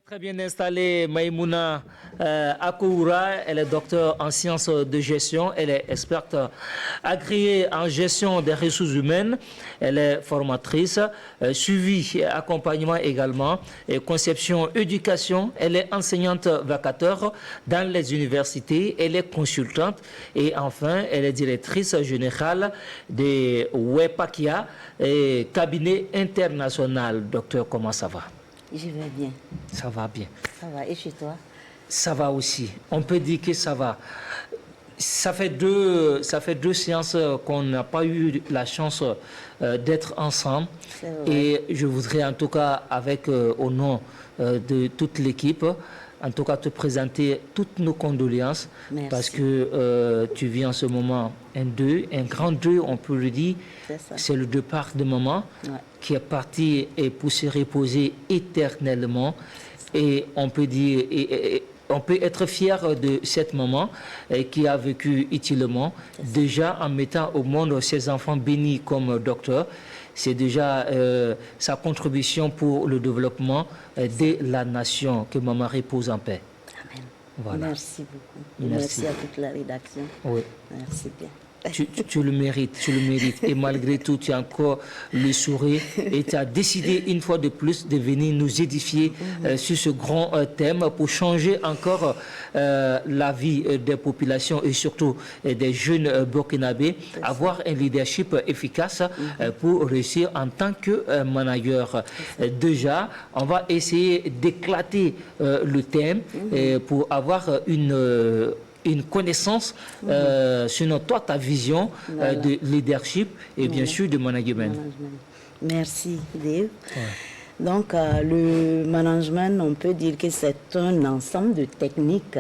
Très bien installée, Maïmouna Akoura. Elle est docteure en sciences de gestion. Elle est experte agréée en gestion des ressources humaines. Elle est formatrice, suivi et accompagnement également, et conception, éducation. Elle est enseignante vacateur dans les universités. Elle est consultante. Et enfin, elle est directrice générale de WEPAKIA, et cabinet international. Docteur, comment ça va? Je vais bien. Ça va bien. Ça va. Et chez toi? Ça va aussi. On peut dire que ça va. Ça fait deux séances qu'on n'a pas eu la chance d'être ensemble. Et je voudrais en tout cas, avec au nom de toute l'équipe, en tout cas te présenter toutes nos condoléances. Merci. Parce que tu vis en ce moment un deuil, un grand deuil, on peut le dire. C'est le départ de maman qui est partie et pour se reposer éternellement. Et on peut dire, on peut être fier de cette maman qui a vécu utilement, déjà en mettant au monde ses enfants bénis comme docteur. C'est déjà sa contribution pour le développement de la nation. Que maman repose en paix. Amen. Voilà. Merci beaucoup. Merci à toute la rédaction. Oui. Merci bien. Tu le mérites, tu le mérites. Et malgré tout, tu as encore le sourire et tu as décidé une fois de plus de venir nous édifier sur ce grand thème pour changer encore la vie des populations et surtout des jeunes burkinabés, avoir un leadership efficace pour réussir en tant que manager. Déjà, on va essayer d'éclater le thème pour avoir une connaissance sur toi, ta vision de leadership et bien sûr de management. Merci, Dave. Donc, le management, on peut dire que c'est un ensemble de techniques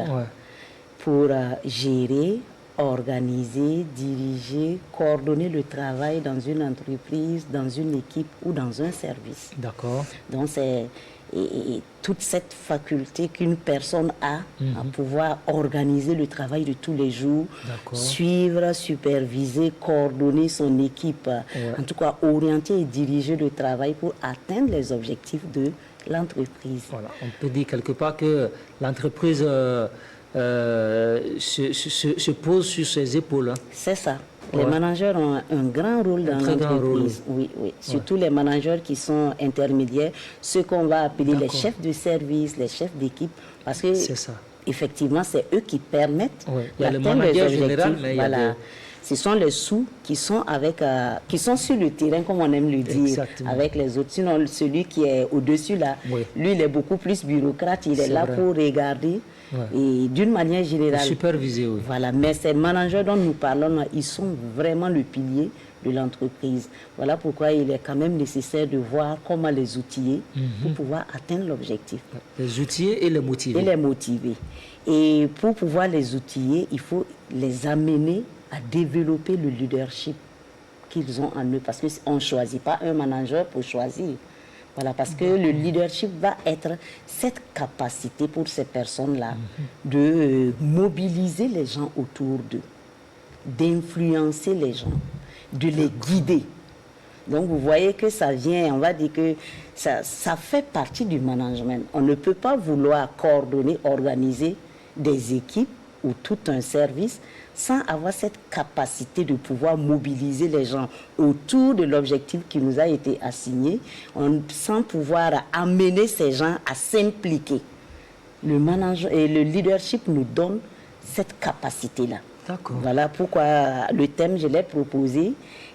pour gérer, organiser, diriger, coordonner le travail dans une entreprise, dans une équipe ou dans un service. D'accord. Donc, c'est toute cette faculté qu'une personne a à pouvoir organiser le travail de tous les jours, suivre, superviser, coordonner son équipe, en tout cas orienter et diriger le travail pour atteindre les objectifs de l'entreprise. Voilà. On peut dire quelque part que l'entreprise se pose sur ses épaules. C'est ça. Les managers ont un grand rôle dans l'entreprise. Oui, oui. Surtout les managers qui sont intermédiaires, ceux qu'on va appeler les chefs de service, les chefs d'équipe, parce que effectivement, c'est eux qui permettent d'atteindre les objectifs. Général, mais voilà. Ce sont les sous qui sont qui sont sur le terrain, comme on aime le dire, avec les autres. Sinon, celui qui est au-dessus là, lui, il est beaucoup plus bureaucrate. Il est là pour regarder. Et d'une manière générale, superviser, voilà. Mais ces managers dont nous parlons, ils sont vraiment le pilier de l'entreprise. Voilà pourquoi il est quand même nécessaire de voir comment les outiller pour pouvoir atteindre l'objectif. Les outiller et les motiver. Et les motiver. Et pour pouvoir les outiller, il faut les amener à développer le leadership qu'ils ont en eux. Parce qu'on ne choisit pas un manager pour choisir. Voilà, parce que le leadership va être cette capacité pour ces personnes-là de mobiliser les gens autour d'eux, d'influencer les gens, de les guider. Donc vous voyez que ça vient, on va dire que ça fait partie du management. On ne peut pas vouloir coordonner, organiser des équipes ou tout un service sans avoir cette capacité de pouvoir mobiliser les gens autour de l'objectif qui nous a été assigné, sans pouvoir amener ces gens à s'impliquer. Le management et le leadership nous donne cette capacité-là. Voilà pourquoi le thème, je l'ai proposé,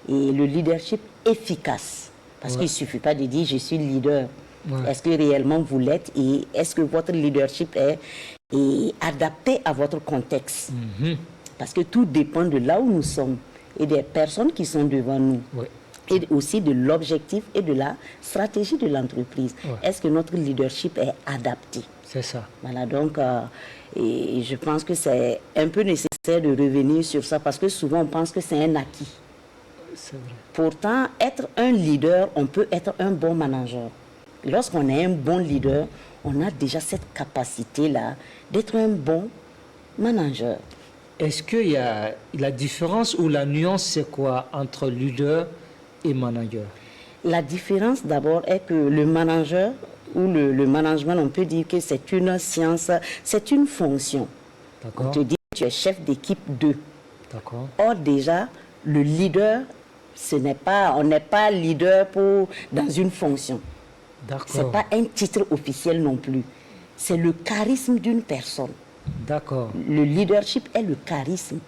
et le leadership efficace. Parce qu'il ne suffit pas de dire « je suis leader ». Est-ce que réellement vous l'êtes et est-ce que votre leadership est adapté à votre contexte? Parce que tout dépend de là où nous sommes et des personnes qui sont devant nous. Et aussi de l'objectif et de la stratégie de l'entreprise. Est-ce que notre leadership est adapté? C'est ça. Voilà, donc et je pense que c'est un peu nécessaire de revenir sur ça parce que souvent on pense que c'est un acquis. C'est vrai. Pourtant, être un leader, on peut être un bon manager. Lorsqu'on est un bon leader, on a déjà cette capacité-là d'être un bon manager. Est-ce qu'il y a la différence ou la nuance, c'est quoi entre leader et manager? La différence d'abord est que le manager ou le management, on peut dire que c'est une science, c'est une fonction. On te dit que tu es chef d'équipe 2. D'accord. Or, déjà, le leader, on n'est pas leader dans une fonction. D'accord. Ce n'est pas un titre officiel non plus. C'est le charisme d'une personne. D'accord. Le leadership est le charisme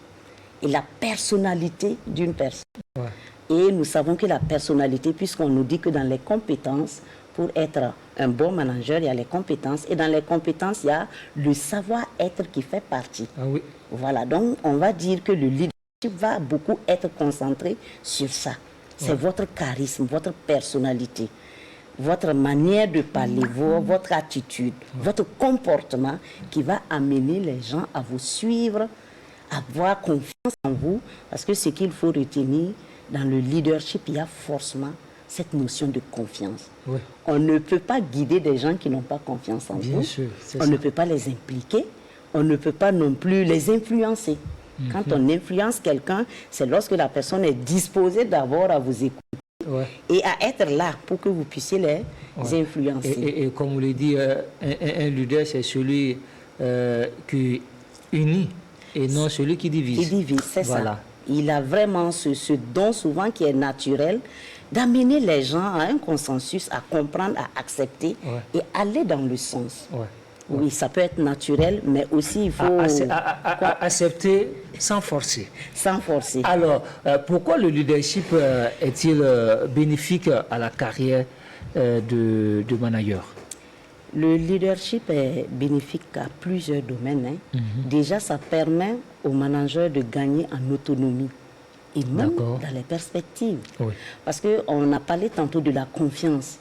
et la personnalité d'une personne. Ouais. Et nous savons que la personnalité, puisqu'on nous dit que dans les compétences, pour être un bon manager, il y a les compétences. Et dans les compétences, il y a le savoir-être qui fait partie. Ah oui. Voilà, donc on va dire que le leadership va beaucoup être concentré sur ça. C'est votre charisme, votre personnalité, votre manière de parler, votre attitude, votre comportement qui va amener les gens à vous suivre, à avoir confiance en vous. Parce que ce qu'il faut retenir, dans le leadership, il y a forcément cette notion de confiance. Oui. On ne peut pas guider des gens qui n'ont pas confiance en Bien vous. sûr, on ne peut pas les impliquer. On ne peut pas non plus les influencer. Quand on influence quelqu'un, c'est lorsque la personne est disposée d'abord à vous écouter et à être là pour que vous puissiez les influencer. Et comme vous le dit, un leader, c'est celui qui unit et non celui qui divise. Qui divise, c'est voilà. ça. Il a vraiment ce don souvent qui est naturel d'amener les gens à un consensus, à comprendre, à accepter et aller dans le sens. Oui, ça peut être naturel, mais aussi il faut... accepter sans forcer. Sans forcer. Alors, pourquoi le leadership est-il bénéfique à la carrière de manager? Le leadership est bénéfique à plusieurs domaines. Déjà, ça permet aux managers de gagner en autonomie et même dans les perspectives. Parce qu'on a parlé tantôt de la confiance.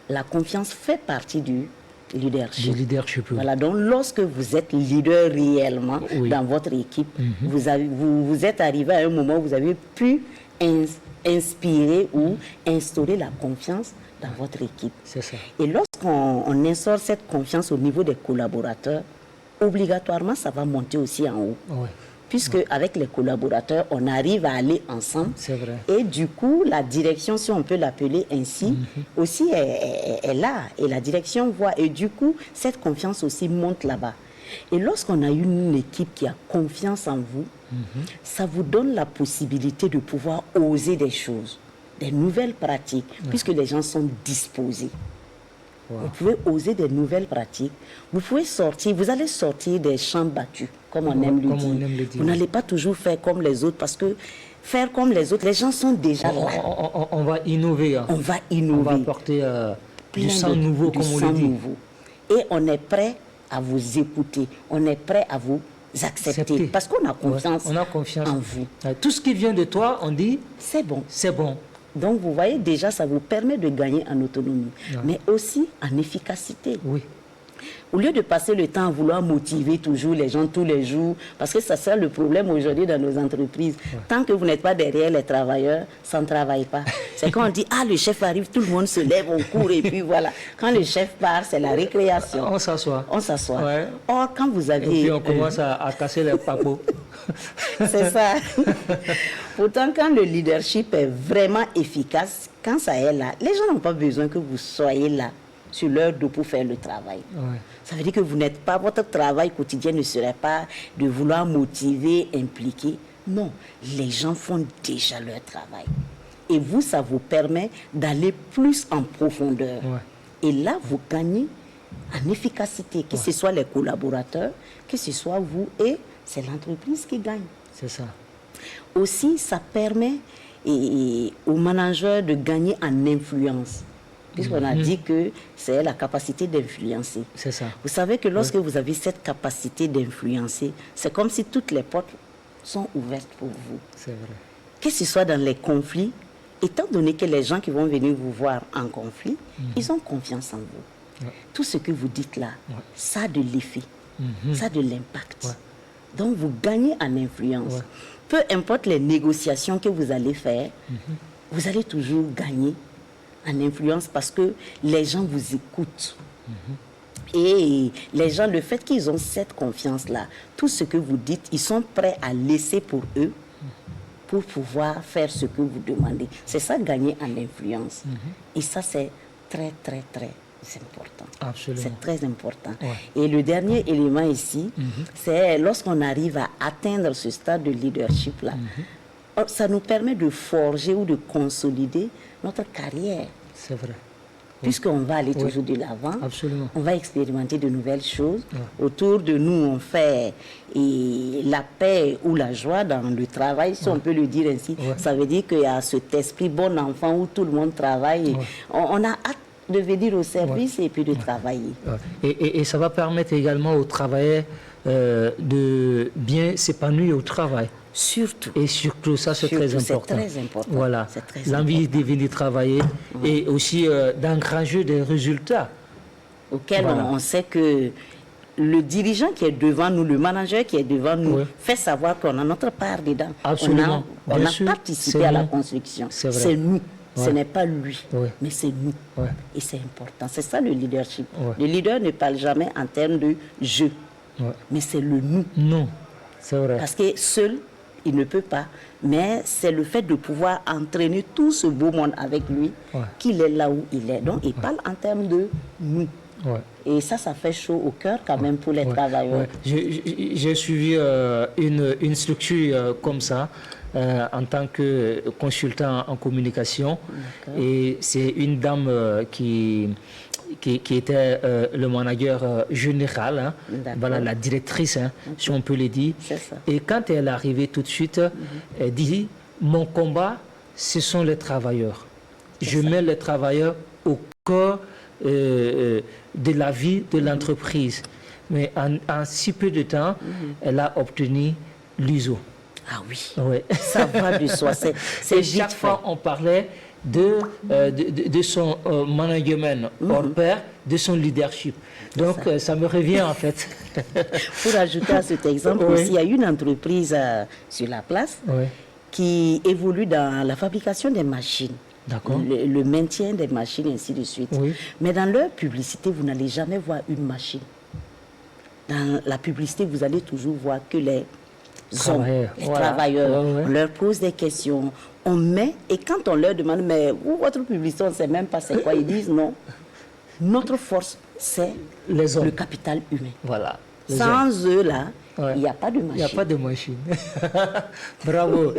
La confiance fait partie du leadership. Voilà, donc lorsque vous êtes leader réellement dans votre équipe, vous êtes arrivé à un moment où vous avez pu inspirer ou instaurer la confiance dans votre équipe. C'est ça. Et lorsqu'on instaure cette confiance au niveau des collaborateurs, obligatoirement, ça va monter aussi en haut. Puisque avec les collaborateurs, on arrive à aller ensemble. C'est vrai. Et du coup, la direction, si on peut l'appeler ainsi, aussi est là. Et la direction voit. Et du coup, cette confiance aussi monte là-bas. Et lorsqu'on a une équipe qui a confiance en vous, ça vous donne la possibilité de pouvoir oser des choses, des nouvelles pratiques, puisque les gens sont disposés. Vous pouvez oser des nouvelles pratiques. Vous pouvez sortir, vous allez sortir des champs battus, comme on aime le dire. Vous n'allez pas toujours faire comme les autres, parce que faire comme les autres, les gens sont déjà là. On va innover. On va innover. On va apporter du sang nouveau, comme on le dit. Et on est prêt à vous écouter. On est prêt à vous accepter. Parce qu'on a confiance, en vous. Tout ce qui vient de toi, on dit... C'est bon. C'est bon. Donc, vous voyez, déjà, ça vous permet de gagner en autonomie, mais aussi en efficacité. Oui. Au lieu de passer le temps à vouloir motiver toujours les gens tous les jours, parce que ça c'est le problème aujourd'hui dans nos entreprises. Tant que vous n'êtes pas derrière les travailleurs, ça ne travaille pas. C'est quand on dit, ah, le chef arrive, tout le monde se lève, on court et puis voilà. Quand le chef part, c'est la récréation. On s'assoit. On s'assoit. Or, quand vous avez... Et puis on commence à casser les papeaux. C'est ça. Pourtant, quand le leadership est vraiment efficace, quand ça est là, les gens n'ont pas besoin que vous soyez là sur leur dos pour faire le travail. Ça veut dire que vous n'êtes pas, votre travail quotidien ne serait pas de vouloir motiver, impliquer. Non, les gens font déjà leur travail. Et vous, ça vous permet d'aller plus en profondeur. Et là, vous gagnez en efficacité, que ce soit les collaborateurs, que ce soit vous, et c'est l'entreprise qui gagne. C'est ça. Aussi, ça permet aux managers de gagner en influence. Puisqu'on a dit que c'est la capacité d'influencer. C'est ça. Vous savez que lorsque vous avez cette capacité d'influencer, c'est comme si toutes les portes sont ouvertes pour vous. C'est vrai. Que ce soit dans les conflits, étant donné que les gens qui vont venir vous voir en conflit, ils ont confiance en vous. Tout ce que vous dites là, ça a de l'effet, ça a de l'impact. Donc vous gagnez en influence. Peu importe les négociations que vous allez faire, vous allez toujours gagner en influence parce que les gens vous écoutent. Et les gens, le fait qu'ils ont cette confiance-là, tout ce que vous dites, ils sont prêts à laisser pour eux pour pouvoir faire ce que vous demandez. C'est ça, gagner en influence. Et ça, c'est très, très, très c'est important. Absolument. C'est très important. Ouais. Et le dernier élément ici, c'est lorsqu'on arrive à atteindre ce stade de leadership-là, ça nous permet de forger ou de consolider notre carrière. C'est vrai. Puisqu'on va aller toujours de l'avant, Absolument. on va expérimenter de nouvelles choses. Autour de nous, on fait la paix ou la joie dans le travail, si on peut le dire ainsi. Ça veut dire qu'il y a cet esprit bon enfant où tout le monde travaille. On a hâte de venir au service et puis de travailler. Et ça va permettre également aux travailleurs de bien s'épanouir au travail. Surtout. Et surtout, ça c'est très important. C'est très important. Voilà, l'envie de venir travailler et aussi d'engranger des résultats. Auxquels on sait que le dirigeant qui est devant nous, le manager qui est devant nous, fait savoir qu'on a notre part dedans. Absolument. On a participé à la construction. C'est nous. Ce n'est pas lui, mais c'est nous. Et c'est important. C'est ça le leadership. Le leader ne parle jamais en termes de je, mais c'est le nous. Non, c'est vrai. Parce que seul, il ne peut pas. Mais c'est le fait de pouvoir entraîner tout ce beau monde avec lui, qu'il est là où il est. Donc, il parle en termes de nous. Et ça fait chaud au cœur quand même pour les travailleurs. J'ai suivi une structure comme ça en tant que consultant en communication. Et c'est une dame qui était le manager général, hein, voilà, la directrice, hein, si on peut le dire. Et quand elle est arrivée tout de suite, elle dit, mon combat, ce sont les travailleurs. Je mets les travailleurs au cœur de la vie de l'entreprise. Mais en si peu de temps, elle a obtenu l'ISO. Ah oui, ça va de soi. Et chaque fois, on parlait de son management hors pair, de son leadership. Donc, ça me revient en fait. Pour ajouter à cet exemple aussi, il y a une entreprise sur la place qui évolue dans la fabrication des machines. Le maintien des machines, ainsi de suite. Mais dans leur publicité, vous n'allez jamais voir une machine. Dans la publicité, vous allez toujours voir que les travailleurs. On leur pose des questions. On met, et quand on leur demande, mais où votre publicité, on ne sait même pas c'est quoi, ils disent non. Notre force, c'est le capital humain. Voilà. Sans eux, là, il n'y a pas de machine. Il n'y a pas de machine. Bravo.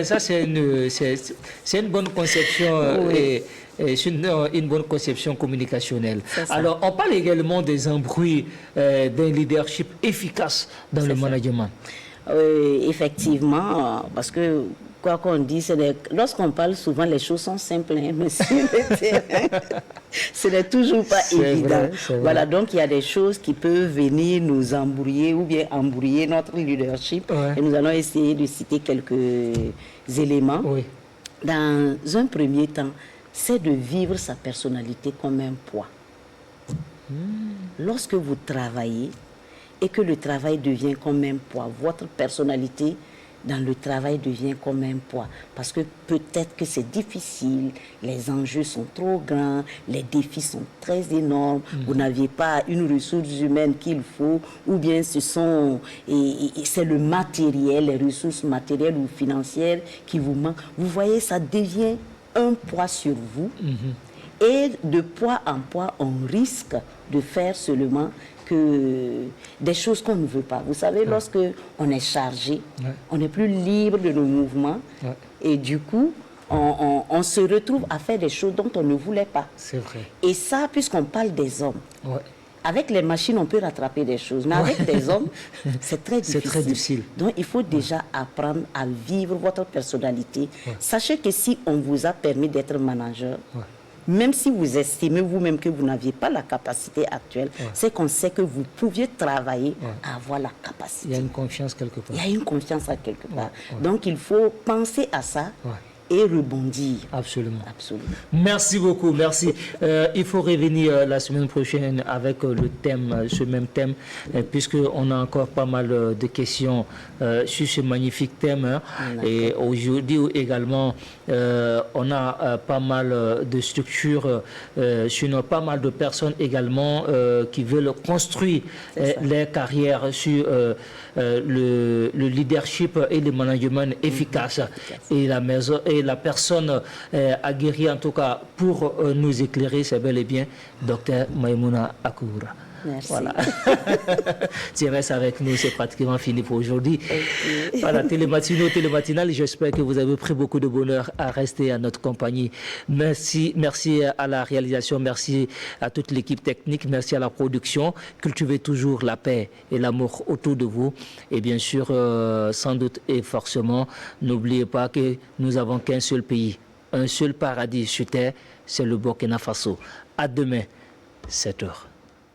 Ça, c'est une bonne conception et une bonne conception communicationnelle. Alors, on parle également des embrouilles d'un leadership efficace dans le management. Effectivement, parce que quoi qu'on dise, lorsqu'on parle souvent, les choses sont simples, hein, mais sur le terrain, ce n'est toujours pas évident. Voilà, donc il y a des choses qui peuvent venir nous embrouiller ou bien embrouiller notre leadership. Et nous allons essayer de citer quelques éléments. Dans un premier temps, c'est de vivre sa personnalité comme un poids. Lorsque vous travaillez, et que le travail devient comme un poids. Votre personnalité dans le travail devient comme un poids. Parce que peut-être que c'est difficile, les enjeux sont trop grands, les défis sont très énormes, vous n'aviez pas une ressource humaine qu'il faut, ou bien c'est le matériel, les ressources matérielles ou financières qui vous manquent. Vous voyez, ça devient un poids sur vous. Et de poids en poids, on risque de faire seulement que des choses qu'on ne veut pas. Vous savez, lorsque on est chargé, on n'est plus libre de nos mouvements et du coup, on se retrouve à faire des choses dont on ne voulait pas. C'est vrai. Et ça, puisqu'on parle des hommes, avec les machines, on peut rattraper des choses, mais avec des hommes, c'est très difficile. C'est très difficile. Donc, il faut déjà apprendre à vivre votre personnalité. Sachez que si on vous a permis d'être manager, même si vous estimez vous-même que vous n'aviez pas la capacité actuelle, c'est qu'on sait que vous pouviez travailler à avoir la capacité. Il y a une confiance quelque part. Il y a une confiance à quelque part. Donc, il faut penser à ça et rebondir. Absolument. Absolument. Merci beaucoup, merci. Il faut revenir la semaine prochaine avec le thème, ce même thème, puisqu'on a encore pas mal de questions sur ce magnifique thème. Hein. Et aujourd'hui également, on a pas mal de structures, sur pas mal de personnes également qui veulent construire leur carrière sur le leadership et le management efficace. Et la maison et et la personne aguerrie, en tout cas, pour nous éclairer, c'est bel et bien Dr Maïmouna Akoura. Merci. Voilà. Tu restes avec nous, c'est pratiquement fini pour aujourd'hui. Okay. Voilà, télématinale, j'espère que vous avez pris beaucoup de bonheur à rester à notre compagnie. Merci à la réalisation, merci à toute l'équipe technique, merci à la production. Cultivez toujours la paix et l'amour autour de vous. Et bien sûr, sans doute et forcément, n'oubliez pas que nous avons qu'un seul pays, un seul paradis sur terre, c'est le Burkina Faso. À demain, 7 heures.